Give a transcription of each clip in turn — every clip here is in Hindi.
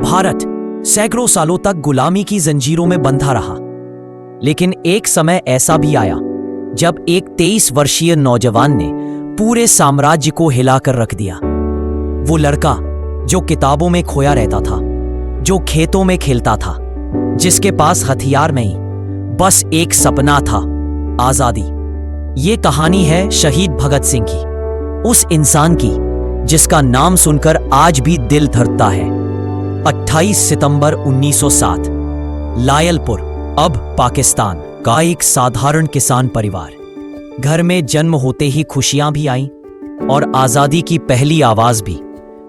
भारत सैकड़ों सालों तक गुलामी की जंजीरों में बंधा रहा। लेकिन एक समय ऐसा भी आया जब एक 23 वर्षीय नौजवान ने पूरे साम्राज्य को हिलाकर रख दिया। वो लड़का जो किताबों में खोया रहता था, जो खेतों में खेलता था, जिसके पास हथियार नहीं, बस एक सपना था, आजादी। ये कहानी है शहीद भगत सिंह की, उस इंसान की जिसका नाम सुनकर आज भी दिल धड़कता है। 28 सितंबर 1907, लायलपुर, अब पाकिस्तान का एक साधारण किसान परिवार। घर में जन्म होते ही खुशियां भी आईं और आजादी की पहली आवाज भी।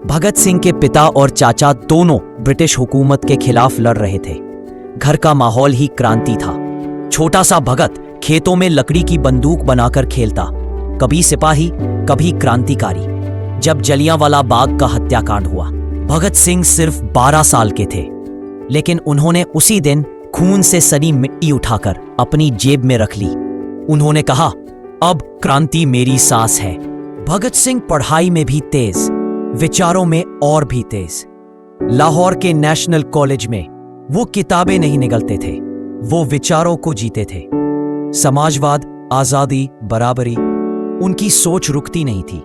भगत सिंह के पिता और चाचा दोनों ब्रिटिश हुकूमत के खिलाफ लड़ रहे थे। घर का माहौल ही क्रांति था। छोटा सा भगत खेतों में लकड़ी की बंदूक बनाकर खेलता, कभी सिपाही कभी क्रांतिकारी। जब जलियांवाला बाग का हत्याकांड हुआ, भगत सिंह सिर्फ 12 साल के थे, लेकिन उन्होंने उसी दिन खून से सनी मिट्टी उठाकर अपनी जेब में रख ली। उन्होंने कहा, अब क्रांति मेरी सांस है। भगत सिंह पढ़ाई में भी तेज, विचारों में और भी तेज। लाहौर के नेशनल कॉलेज में वो किताबें नहीं निगलते थे, वो विचारों को जीते थे। समाजवाद, आजादी, बराबरी, उनकी सोच रुकती नहीं थी।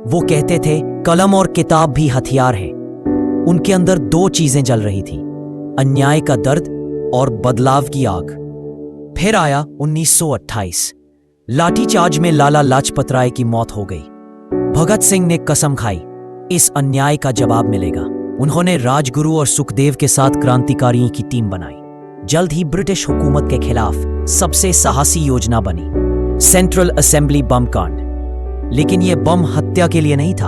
वो कहते थे कलम और किताब भी हथियार है। उनके अंदर दो चीजें जल रही थी, अन्याय का दर्द और बदलाव की आग। फिर आया 1928। लाठीचार्ज में लाला लाजपत राय की मौत हो गई। भगत सिंह ने कसम खाई, इस अन्याय का जवाब मिलेगा। उन्होंने राजगुरु और सुखदेव के साथ क्रांतिकारियों की टीम बनाई। जल्द ही ब्रिटिश हुकूमत के खिलाफ सबसे साहसी योजना बनी, सेंट्रल असेंबली बम कांड। लेकिन यह बम हत्या के लिए नहीं था,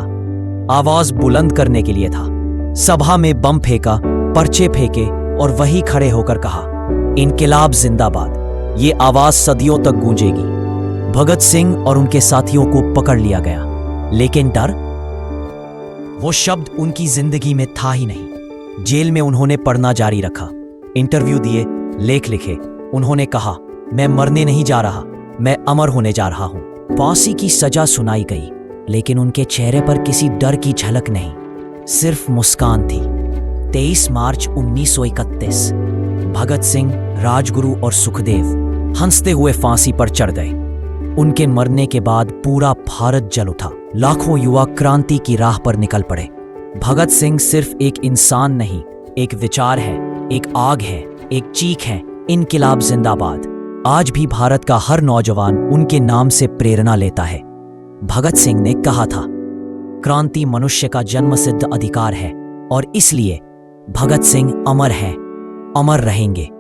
आवाज बुलंद करने के लिए था। सभा में बम फेंका, पर्चे फेंके और वही खड़े होकर कहा, इनकिलाब जिंदाबाद। ये आवाज सदियों तक गूंजेगी। भगत सिंह और उनके साथियों को पकड़ लिया गया, लेकिन डर, वो शब्द उनकी जिंदगी में था ही नहीं। जेल में उन्होंने पढ़ना जारी रखा, इंटरव्यू दिए, लेख लिखे। उन्होंने कहा, मैं मरने नहीं जा रहा, मैं अमर होने जा रहा हूं। फांसी की सजा सुनाई गई, लेकिन उनके चेहरे पर किसी डर की झलक नहीं, सिर्फ मुस्कान थी। 23 मार्च 1931, भगत सिंह, राजगुरु और सुखदेव हंसते हुए फांसी पर चढ़ गए। उनके मरने के बाद पूरा भारत जल उठा। लाखों युवा क्रांति की राह पर निकल पड़े। भगत सिंह सिर्फ एक इंसान नहीं, एक विचार है, एक आग है, एक चीख है, इनकिलाब जिंदाबाद। आज भी भारत का हर नौजवान उनके नाम से प्रेरणा लेता है। भगत सिंह ने कहा था, क्रांति मनुष्य का जन्मसिद्ध अधिकार है और इसलिए भगत सिंह अमर हैं, अमर रहेंगे।